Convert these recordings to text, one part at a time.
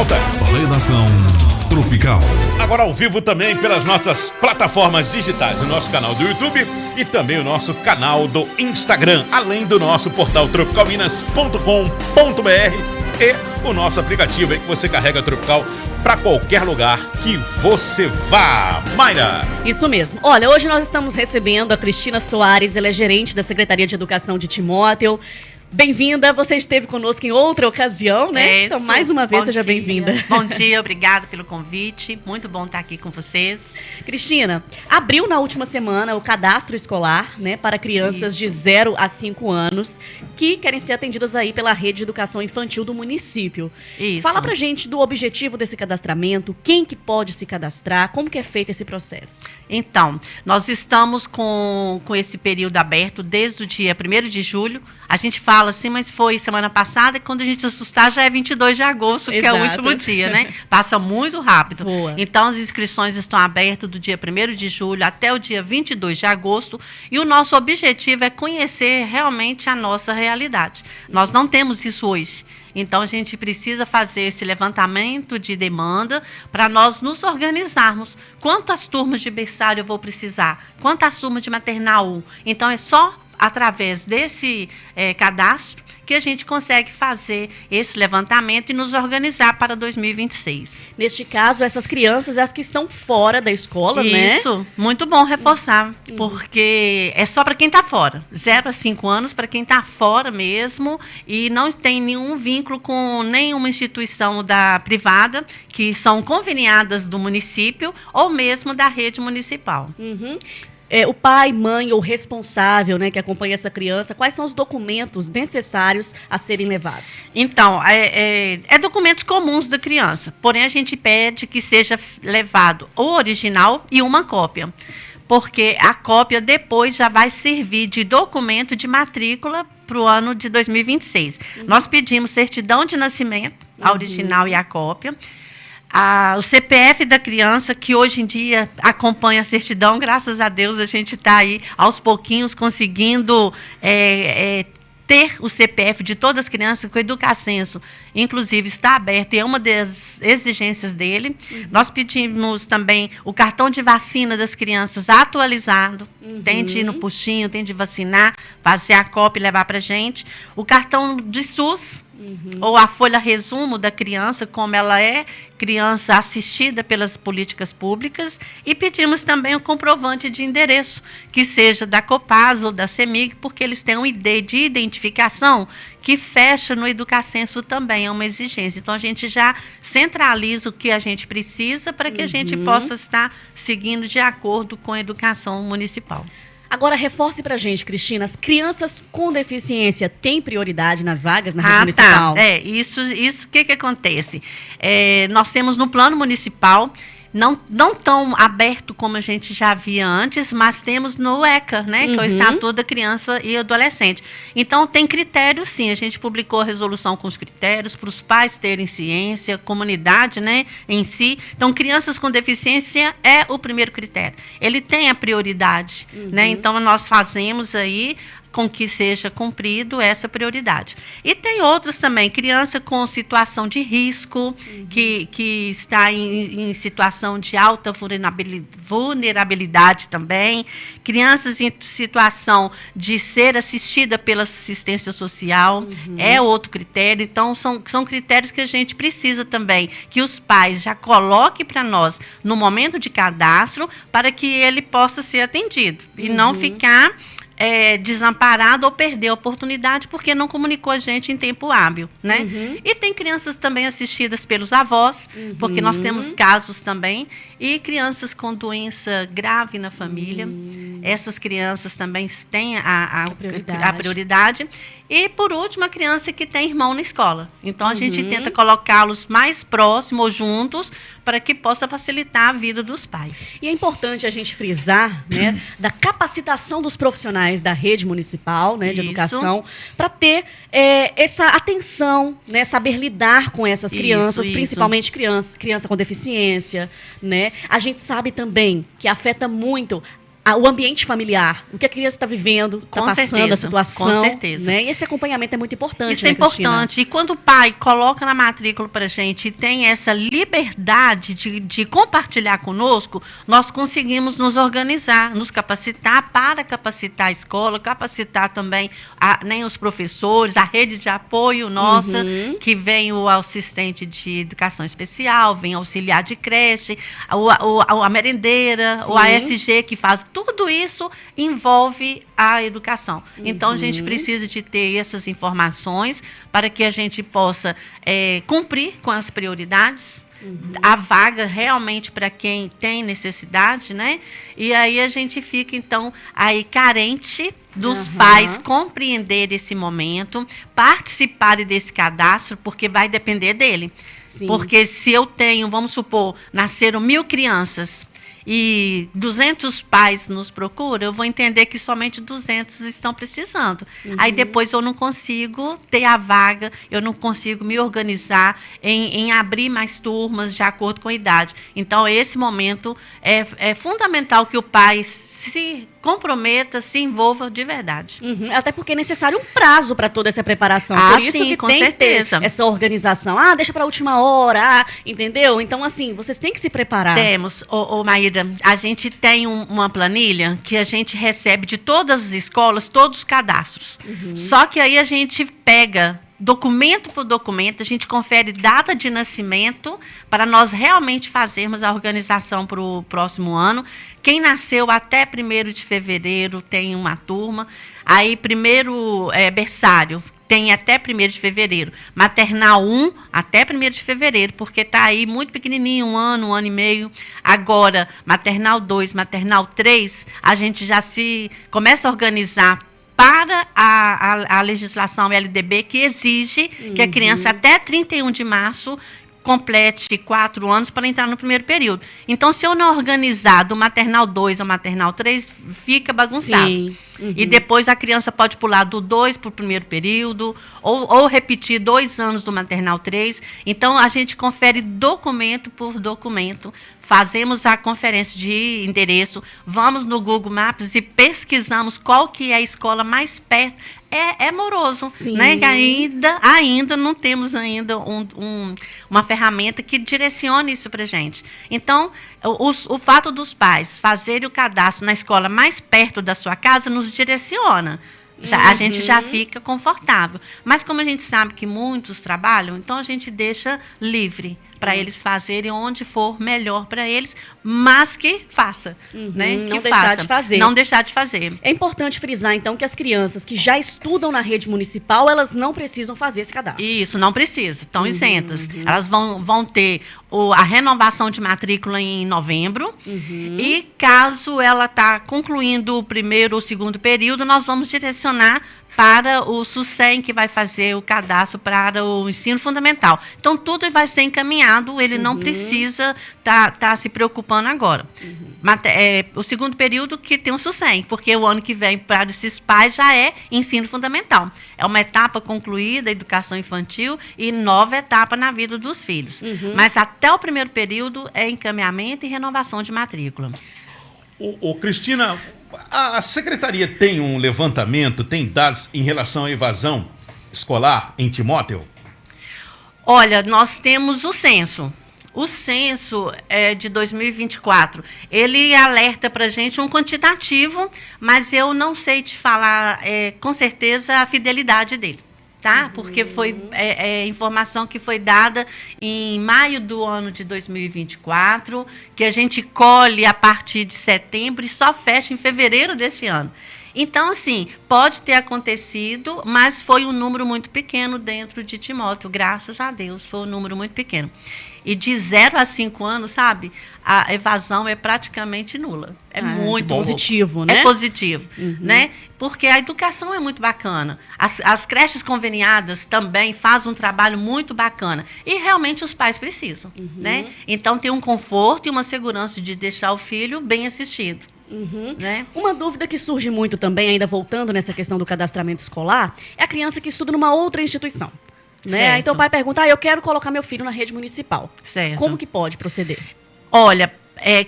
volta. Redação Tropical. Agora ao vivo também pelas nossas plataformas digitais, o nosso canal do YouTube e também o nosso canal do Instagram, além do nosso portal tropicalminas.com.br e o nosso aplicativo aí que você carrega Tropical para qualquer lugar que você vá. Mayra! Isso mesmo. Olha, hoje nós estamos recebendo a Cristina Soares, ela é gerente da Secretaria de Educação de Timóteo. Bem-vinda, você esteve conosco em outra ocasião, né? Então, mais uma vez, seja bem-vinda. Bom dia, obrigada pelo convite. Muito bom estar aqui com vocês. Cristina, abriu na última semana o cadastro escolar, né, para crianças de 0 a 5 anos que querem ser atendidas aí pela Rede de Educação Infantil do município. Isso. Fala pra gente do objetivo desse cadastramento, quem que pode se cadastrar, como que é feito esse processo? Então, nós estamos com esse período aberto desde o dia 1º de julho. A gente fala assim, mas foi semana passada, e quando a gente assustar já é 22 de agosto, que é o último dia, né? Passa muito rápido. Boa. Então, as inscrições estão abertas do dia 1º de julho até o dia 22 de agosto, e o nosso objetivo é conhecer realmente a nossa realidade. Nós não temos isso hoje. Então, a gente precisa fazer esse levantamento de demanda para nós nos organizarmos. Quantas turmas de berçário eu vou precisar? Quantas turmas de maternal 1? Então, é só através desse cadastro que a gente consegue fazer esse levantamento e nos organizar para 2026. Neste caso, essas crianças, as que estão fora da escola, né? Isso, muito bom reforçar, porque é só para quem está fora. 0 a 5 anos para quem está fora mesmo e não tem nenhum vínculo com nenhuma instituição privada, que são conveniadas do município ou mesmo da rede municipal. Uhum. O pai, mãe ou responsável, né, que acompanha essa criança, quais são os documentos necessários a serem levados? Então, é documentos comuns da criança, porém a gente pede que seja levado o original e uma cópia, porque a cópia depois já vai servir de documento de matrícula para o ano de 2026. Nós pedimos certidão de nascimento, a original e a cópia. O CPF da criança, que hoje em dia acompanha a certidão, graças a Deus a gente está aí aos pouquinhos conseguindo ter o CPF de todas as crianças, que o Educacenso, inclusive, está aberto e é uma das exigências dele. Nós pedimos também o cartão de vacina das crianças atualizado, tem de ir no postinho, tem de vacinar, fazer a cópia e levar para a gente. O cartão de SUS, ou a folha resumo da criança, como ela é criança assistida pelas políticas públicas, e pedimos também o comprovante de endereço, que seja da Copasa ou da CEMIG, porque eles têm um ID de identificação que fecha no Educacenso também, é uma exigência. Então, a gente já centraliza o que a gente precisa para que a gente possa estar seguindo de acordo com a educação municipal. Agora, reforce pra gente, Cristina, as crianças com deficiência têm prioridade nas vagas na rede municipal? Isso que acontece? Nós temos no plano municipal, não tão aberto como a gente já via antes, mas temos no ECA, né, que é o Estatuto da Criança e Adolescente. Então, tem critérios, sim. A gente publicou a resolução com os critérios para os pais terem ciência, comunidade, né, em si. Então, crianças com deficiência é o primeiro critério. Ele tem a prioridade, né? Então, nós fazemos aí com que seja cumprido essa prioridade. E tem outros também, criança com situação de risco, que está em situação de alta vulnerabilidade também, crianças em situação de ser assistida pela assistência social, é outro critério. Então, são critérios que a gente precisa também, que os pais já coloquem para nós no momento de cadastro, para que ele possa ser atendido, e não ficar desamparado ou perder a oportunidade porque não comunicou a gente em tempo hábil, né? E tem crianças também assistidas pelos avós, porque nós temos casos também, e crianças com doença grave na família. Essas crianças também têm a prioridade. E, por último, a criança que tem irmão na escola. Então, a gente tenta colocá-los mais próximos ou juntos para que possa facilitar a vida dos pais. E é importante a gente frisar, né, da capacitação dos profissionais da rede municipal, né, de educação, para ter essa atenção, né, saber lidar com essas crianças, principalmente criança com deficiência, né? A gente sabe também que afeta muito o ambiente familiar, o que a criança está vivendo, está passando, a situação. Com certeza. Né? E esse acompanhamento é muito importante. Isso é importante. E quando o pai coloca na matrícula para a gente e tem essa liberdade de compartilhar conosco, nós conseguimos nos organizar, nos capacitar para capacitar a escola, capacitar também os professores, a rede de apoio nossa, que vem o assistente de educação especial, vem auxiliar de creche, a merendeira, sim, o ASG que faz. Tudo isso envolve a educação. Então, a gente precisa de ter essas informações para que a gente possa cumprir com as prioridades, a vaga realmente para quem tem necessidade, né? E aí a gente fica, então, aí carente dos pais compreender esse momento, participarem desse cadastro, porque vai depender dele. Sim. Porque se eu tenho, vamos supor, nasceram 1.000 crianças e 200 pais nos procuram, eu vou entender que somente 200 estão precisando. Aí depois eu não consigo ter a vaga, eu não consigo me organizar em abrir mais turmas de acordo com a idade. Então, esse momento é fundamental que o pai se comprometa, se envolva de verdade. Até porque é necessário um prazo para toda essa preparação. Por isso sim, que com tem certeza. Que ter essa organização. Deixa para a última hora, entendeu? Então, assim, vocês têm que se preparar. Temos, Maíra, a gente tem uma planilha que a gente recebe de todas as escolas, todos os cadastros. Só que aí a gente pega documento por documento, a gente confere data de nascimento para nós realmente fazermos a organização para o próximo ano. Quem nasceu até 1º de fevereiro tem uma turma. Aí, primeiro berçário, tem até 1º de fevereiro. Maternal 1, até 1º de fevereiro, porque está aí muito pequenininho, um ano e meio. Agora, maternal 2, maternal 3, a gente já se começa a organizar para a legislação LDB, que exige que a criança até 31 de março complete 4 anos para entrar no primeiro período. Então, se eu não organizar do maternal 2 ao maternal 3, fica bagunçado. Sim. E depois a criança pode pular do 2 para o primeiro período, ou repetir 2 anos do maternal 3. Então, a gente confere documento por documento, fazemos a conferência de endereço, vamos no Google Maps e pesquisamos qual que é a escola mais perto. É moroso, sim, né? Ainda não temos ainda uma ferramenta que direcione isso para a gente. Então, o fato dos pais fazerem o cadastro na escola mais perto da sua casa nos direciona. A gente já fica confortável. Mas como a gente sabe que muitos trabalham, então a gente deixa livre para eles fazerem onde for melhor para eles, mas que faça. Né? Não deixar de fazer. Não deixar de fazer. É importante frisar, então, que as crianças que já estudam na rede municipal, elas não precisam fazer esse cadastro. Isso, não precisa. Estão isentas. Elas vão ter a renovação de matrícula em novembro. E caso ela está concluindo o 1º ou 2º período, nós vamos direcionar para o SUSEM, que vai fazer o cadastro para o ensino fundamental. Então, tudo vai ser encaminhado, ele não precisa tá se preocupando agora. O 2º período que tem o SUSEM, porque o ano que vem, para esses pais, já é ensino fundamental. É uma etapa concluída, educação infantil, e nova etapa na vida dos filhos. Mas até o 1º período é encaminhamento e renovação de matrícula. Cristina, a secretaria tem um levantamento, tem dados em relação à evasão escolar em Timóteo? Olha, nós temos o censo. O censo de 2024, ele alerta para a gente um quantitativo, mas eu não sei te falar com certeza a fidelidade dele. Tá? Porque foi informação que foi dada em maio do ano de 2024, que a gente colhe a partir de setembro e só fecha em fevereiro deste ano. Então, assim, pode ter acontecido, mas foi um número muito pequeno dentro de Timóteo, graças a Deus, foi um número muito pequeno. E de 0 a 5 anos, sabe, a evasão é praticamente nula. É muito positivo, né? É positivo, né? Porque a educação é muito bacana. As creches conveniadas também fazem um trabalho muito bacana. E realmente os pais precisam, né? Então, tem um conforto e uma segurança de deixar o filho bem assistido. Né? Uma dúvida que surge muito também, ainda voltando nessa questão do cadastramento escolar, é a criança que estuda numa outra instituição. Né? Então o pai pergunta, eu quero colocar meu filho na rede municipal. Certo. Como que pode proceder? Olha,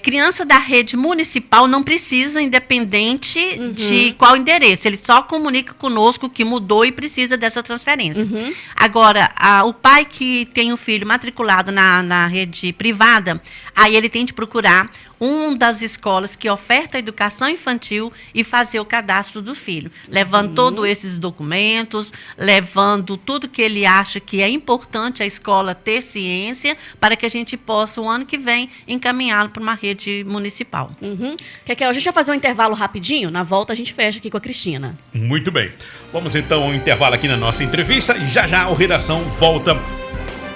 criança da rede municipal não precisa, independente de qual endereço. Ele só comunica conosco que mudou e precisa dessa transferência. Agora, o pai que tem um filho matriculado na rede privada, aí ele tem de procurar uma das escolas que oferta a educação infantil e fazer o cadastro do filho, levando todos esses documentos, levando tudo que ele acha que é importante a escola ter ciência, para que a gente possa, o ano que vem, encaminhá-lo para uma rede municipal. A gente vai fazer um intervalo rapidinho, na volta a gente fecha aqui com a Cristina. Muito bem. Vamos então ao intervalo aqui na nossa entrevista e já o Redação volta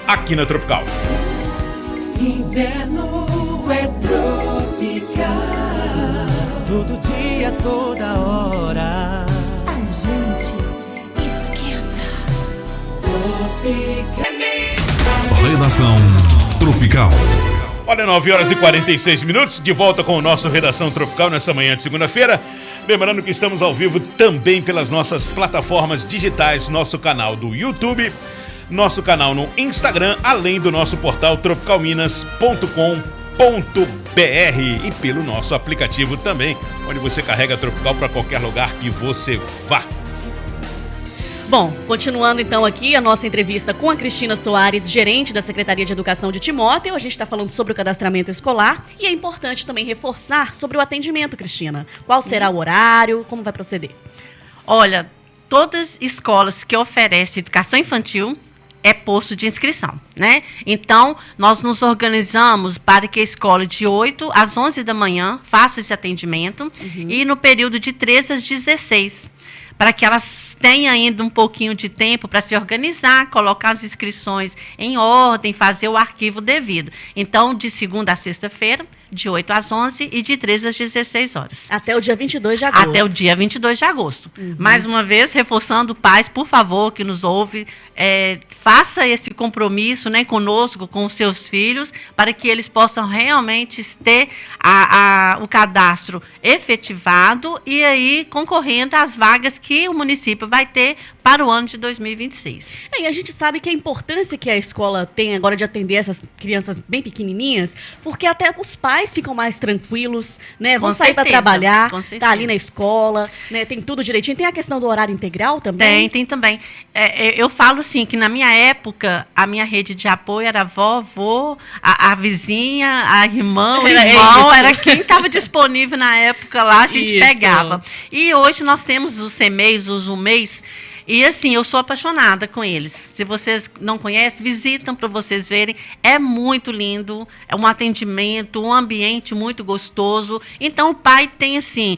aqui na Tropical. Inverno é tropical. Todo dia, toda hora. A gente esquenta. Tropical. Redação Tropical. Olha, 9h46, de volta com o nosso Redação Tropical nessa manhã de segunda-feira. Lembrando que estamos ao vivo também pelas nossas plataformas digitais, nosso canal do YouTube, nosso canal no Instagram, além do nosso portal tropicalminas.com.br e pelo nosso aplicativo também, onde você carrega Tropical para qualquer lugar que você vá. Bom, continuando então aqui a nossa entrevista com a Cristina Soares, gerente da Secretaria de Educação de Timóteo. A gente está falando sobre o cadastramento escolar e é importante também reforçar sobre o atendimento, Cristina. Qual será o horário? Como vai proceder? Olha, todas as escolas que oferecem educação infantil é posto de inscrição, né? Então, nós nos organizamos para que a escola de 8 às 11 da manhã faça esse atendimento e no período de 13 às 16, para que elas tenham ainda um pouquinho de tempo para se organizar, colocar as inscrições em ordem, fazer o arquivo devido. Então, de segunda a sexta-feira, de 8 às 11 e de 13 às 16 horas. Até o dia 22 de agosto. Até o dia 22 de agosto. Mais uma vez, reforçando, pais, por favor, que nos ouve, faça esse compromisso, né, conosco, com os seus filhos, para que eles possam realmente ter o cadastro efetivado e aí concorrendo às vagas que o município vai ter para o ano de 2026. E a gente sabe que a importância que a escola tem agora de atender essas crianças bem pequenininhas, porque até os pais ficam mais tranquilos, né? Vão sair para trabalhar, tá ali na escola, né? Tem tudo direitinho. Tem a questão do horário integral também? Tem também. Eu falo assim, que na minha época, a minha rede de apoio era a vovó, a vizinha, a irmã, o irmão, era quem estava disponível na época lá, a gente pegava. E hoje nós temos os CMEIs, os UMEIs, e assim, eu sou apaixonada com eles. Se vocês não conhecem, visitam para vocês verem. É muito lindo, é um atendimento, um ambiente muito gostoso. Então, o pai tem, assim,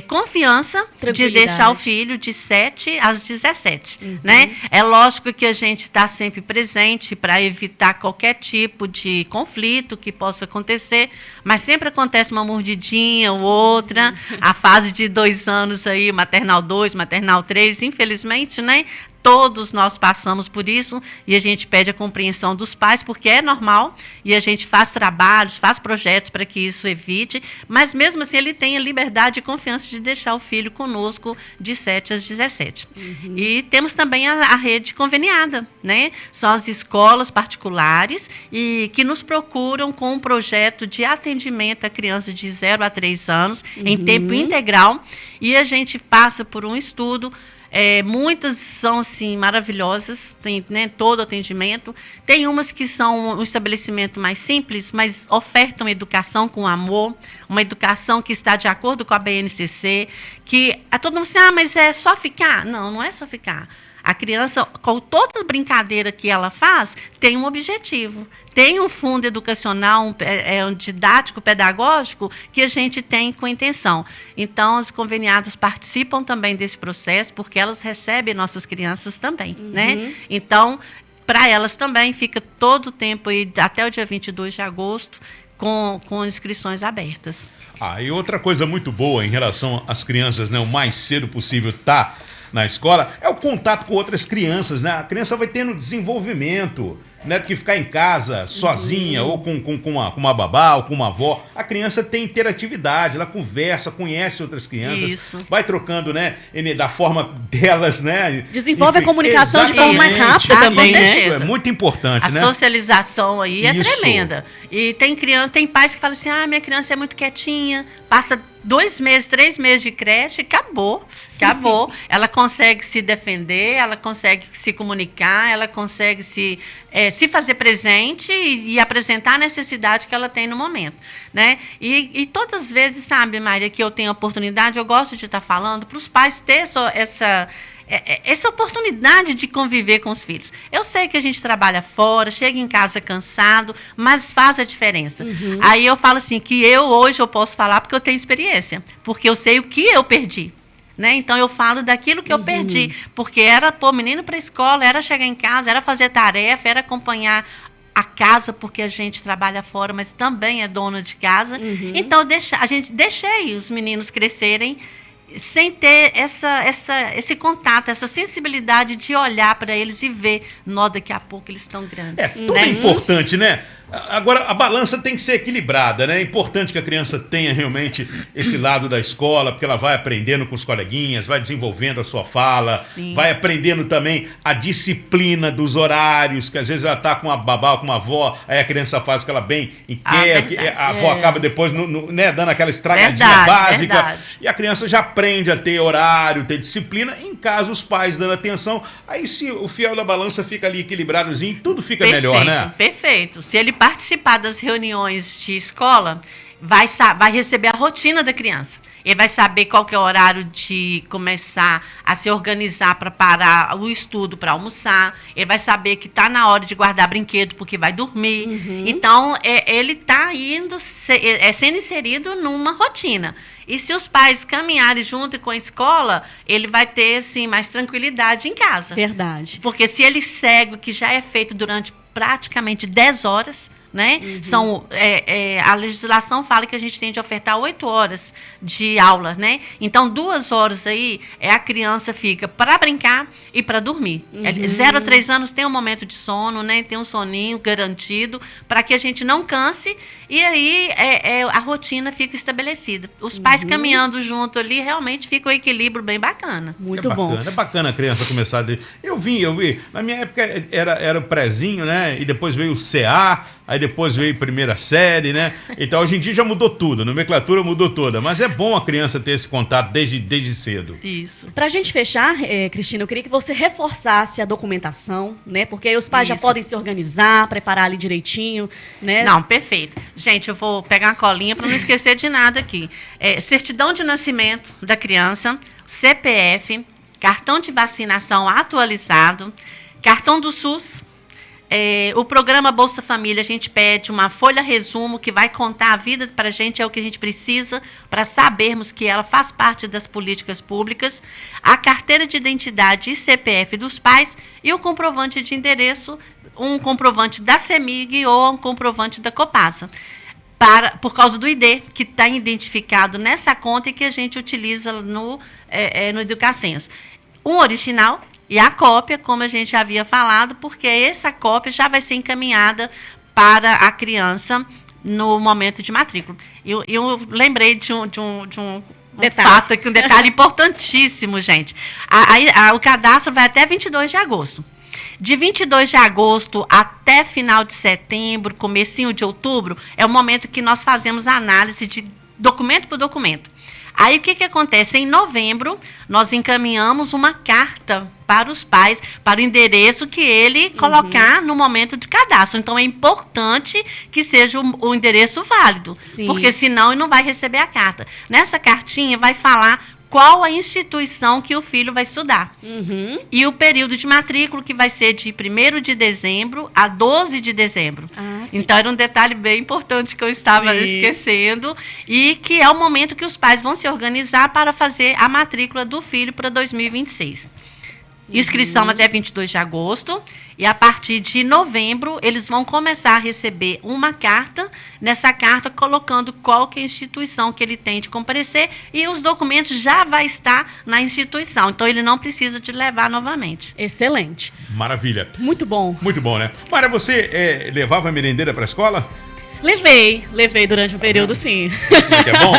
confiança de deixar o filho de 7 às 17. Né? É lógico que a gente está sempre presente para evitar qualquer tipo de conflito que possa acontecer, mas sempre acontece uma mordidinha ou outra. A fase de 2 anos aí, maternal 2, maternal 3, infelizmente, né? Todos nós passamos por isso e a gente pede a compreensão dos pais, porque é normal e a gente faz trabalhos, faz projetos para que isso evite, mas mesmo assim ele tem a liberdade e confiança de deixar o filho conosco de 7 às 17. E temos também a rede conveniada, né? São as escolas particulares e que nos procuram com um projeto de atendimento a crianças de 0 a 3 anos em tempo integral e a gente passa por um estudo. Muitas são assim maravilhosas, tem, né, todo atendimento. Tem umas que são um estabelecimento mais simples, mas ofertam educação com amor, uma educação que está de acordo com a BNCC, que todo mundo diz, mas é só ficar? Não, não é só ficar. A criança, com toda brincadeira que ela faz, tem um objetivo. Tem um fundo educacional, um didático, pedagógico, que a gente tem com intenção. Então, as conveniadas participam também desse processo, porque elas recebem nossas crianças também. Né? Então, para elas também, fica todo o tempo, aí, até o dia 22 de agosto, com inscrições abertas. E outra coisa muito boa em relação às crianças, né, o mais cedo possível na escola, é o contato com outras crianças, né? A criança vai tendo desenvolvimento, né, do que ficar em casa sozinha, ou com uma babá, ou com uma avó. A criança tem interatividade, ela conversa, conhece outras crianças, Isso. vai trocando, né, da forma delas, né? Desenvolve a comunicação de forma mais rápida também, né? Isso é muito importante, A né? socialização aí é Isso. tremenda. E tem pais que falam assim, minha criança é muito quietinha, passa 2 meses, 3 meses de creche, acabou. Ela consegue se defender, ela consegue se comunicar, ela consegue se fazer presente e apresentar a necessidade que ela tem no momento, né? E todas as vezes, sabe, Maria, que eu tenho oportunidade, eu gosto de estar falando para os pais ter essa oportunidade de conviver com os filhos. Eu sei que a gente trabalha fora, chega em casa cansado, mas faz a diferença. Aí eu falo assim, que hoje eu posso falar porque eu tenho experiência, porque eu sei o que eu perdi. Né? Então, eu falo daquilo que eu perdi, porque era pôr menino para a escola, era chegar em casa, era fazer tarefa, era acompanhar a casa, porque a gente trabalha fora, mas também é dona de casa. Então, deixei os meninos crescerem sem ter esse contato, essa sensibilidade de olhar para eles e ver, daqui a pouco eles estão grandes. Tudo é importante, né? Agora, a balança tem que ser equilibrada, né? É importante que a criança tenha realmente esse lado da escola, porque ela vai aprendendo com os coleguinhas, vai desenvolvendo a sua fala, Sim. vai aprendendo também a disciplina dos horários, que às vezes ela tá com uma babá ou com uma avó, aí a criança faz o que ela bem e quer, que a avó acaba depois né, dando aquela estragadinha básica, verdade. e a criança já aprende a ter horário, ter disciplina, em caso os pais dando atenção, aí se o fiel da balança fica ali equilibradozinho, tudo fica melhor, né? Perfeito. Se ele participar das reuniões de escola, vai receber a rotina da criança. Ele vai saber qual que é o horário de começar a se organizar para parar o estudo para almoçar. Ele vai saber que está na hora de guardar brinquedo porque vai dormir. Então, ele está sendo inserido numa rotina. E se os pais caminharem junto com a escola, ele vai ter assim, mais tranquilidade em casa. Verdade. Porque se ele segue o que já é feito durante praticamente 10 horas, né? A legislação fala que a gente tem de ofertar 8 horas de aula, né? Então, 2 horas aí, a criança fica para brincar e para dormir. 0 a 3 anos tem um momento de sono, né? Tem um soninho garantido, para que a gente não canse, e aí a rotina fica estabelecida. Os pais caminhando junto ali, realmente fica um equilíbrio bem bacana. Muito bom. É bacana a criança começar a... Eu vi. Na minha época era o prézinho, né? E depois veio o CA, aí depois veio a primeira série, né? Então, hoje em dia já mudou tudo, a nomenclatura mudou toda. Mas é bom a criança ter esse contato desde cedo. Isso. Pra gente fechar, Cristina, eu queria que você reforçasse a documentação, né? Porque aí os pais já Isso. podem se organizar, preparar ali direitinho, né? Não, perfeito. Gente, eu vou pegar uma colinha para não esquecer de nada aqui. Certidão de nascimento da criança, CPF, cartão de vacinação atualizado, cartão do SUS. O programa Bolsa Família, a gente pede uma folha resumo que vai contar a vida para a gente, é o que a gente precisa para sabermos que ela faz parte das políticas públicas, a carteira de identidade e CPF dos pais e o comprovante de endereço, um comprovante da CEMIG ou um comprovante da Copasa. Por causa do ID, que está identificado nessa conta e que a gente utiliza no Educacenso. Um original e a cópia, como a gente havia falado, porque essa cópia já vai ser encaminhada para a criança no momento de matrícula. Eu lembrei de um fato aqui, um detalhe importantíssimo, gente. O cadastro vai até 22 de agosto. De 22 de agosto até final de setembro, comecinho de outubro, é o momento que nós fazemos a análise de documento por documento. Aí, o que acontece? Em novembro, nós encaminhamos uma carta para os pais, para o endereço que ele colocar no momento de cadastro. Então, é importante que seja o endereço válido, Sim. porque senão ele não vai receber a carta. Nessa cartinha vai falar qual a instituição que o filho vai estudar. E o período de matrícula, que vai ser de 1º de dezembro a 12 de dezembro. Então, era um detalhe bem importante que eu estava esquecendo, e que é o momento que os pais vão se organizar para fazer a matrícula do filho para 2026. Inscrição até 22 de agosto. E a partir de novembro, eles vão começar a receber uma carta. Nessa carta, colocando qual que é a instituição que ele tem de comparecer. E os documentos já vai estar na instituição. Então, ele não precisa de levar novamente. Excelente. Maravilha. Muito bom. Muito bom, né? Mara, você levava a merendeira para a escola? Levei durante um período, sim. Que é bom?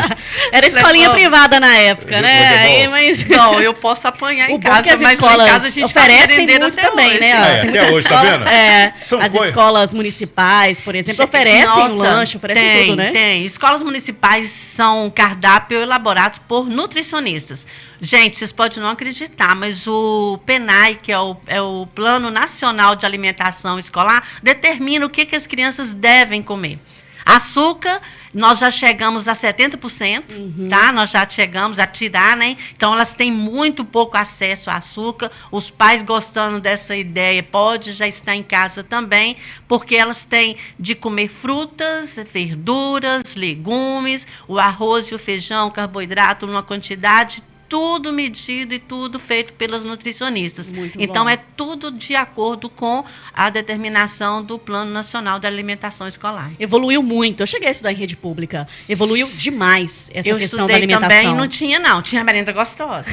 Era escolinha privada na época, né? Aí, mas... Não, eu posso apanhar em O bom é casa, que as mas lá em escolas casa a gente oferecem merendeira muito até também, hoje. né? Tem até muitas hoje, tá escolas, vendo? São as coisas- escolas municipais, por exemplo, oferecem Nossa, lanche, oferecem tem, tudo, né? Tem. Escolas municipais são cardápio elaborados por nutricionistas. Gente, vocês podem não acreditar, mas o PNAE, que é o Plano Nacional de Alimentação Escolar, determina o que as crianças devem comer. Açúcar, nós já chegamos a 70%, tá? Nós já chegamos a tirar, né? Então, elas têm muito pouco acesso a açúcar. Os pais gostando dessa ideia, pode já estar em casa também, porque elas têm de comer frutas, verduras, legumes, o arroz e o feijão, carboidrato, numa quantidade tudo medido e tudo feito pelas nutricionistas. Muito então, bom. é tudo de acordo com a determinação do Plano Nacional da Alimentação Escolar. Evoluiu muito. Eu cheguei a estudar em rede pública. Evoluiu demais essa Eu questão da estudei alimentação. também, não tinha merenda gostosa.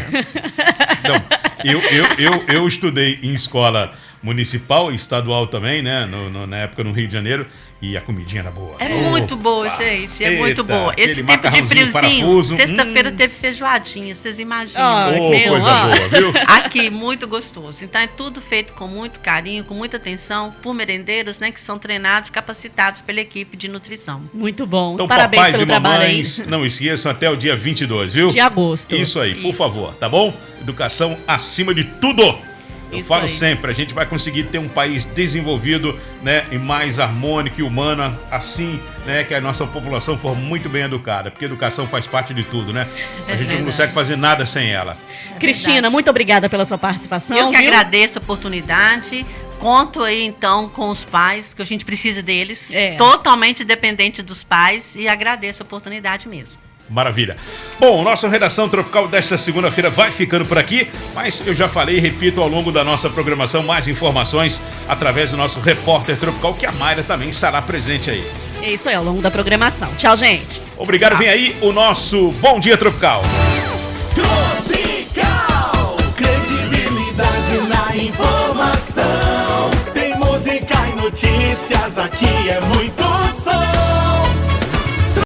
Então, eu estudei em escola municipal e estadual também, né? Na época no Rio de Janeiro. E a comidinha era boa. É muito boa, gente. É muito Eita, boa. Esse aquele tempo de macarrãozinho friozinho, parafuso, sexta-feira teve feijoadinha, vocês imaginam. Ah, Ô, meu, coisa ó. boa, viu? Aqui, muito gostoso. Então, é tudo feito com muito carinho, com muita atenção, por merendeiros, né, que são treinados, capacitados pela equipe de nutrição. Muito bom. Então, Parabéns papais pelo e trabalho aí. mamães, não esqueçam até o dia 22, viu? De agosto. Isso aí, por Isso. favor, tá bom? Educação acima de tudo. Eu Isso falo aí. sempre, a gente vai conseguir ter um país desenvolvido, né, e mais harmônico e humano, assim, né, que a nossa população for muito bem educada, porque educação faz parte de tudo, né? A gente não consegue fazer nada sem ela. Cristina, verdade. muito obrigada pela sua participação. Eu que viu? agradeço a oportunidade. Conto aí, então, com os pais, que a gente precisa deles. É. Totalmente dependente dos pais. E agradeço a oportunidade mesmo. Maravilha. Bom, nossa redação tropical desta segunda-feira vai ficando por aqui, mas eu já falei e repito ao longo da nossa programação mais informações através do nosso repórter tropical, que a Mayra também estará presente aí. É isso aí, ao longo da programação. Tchau, gente. Obrigado, vem aí o nosso Bom Dia Tropical. Tropical, credibilidade na informação. Tem música e notícias, aqui é muito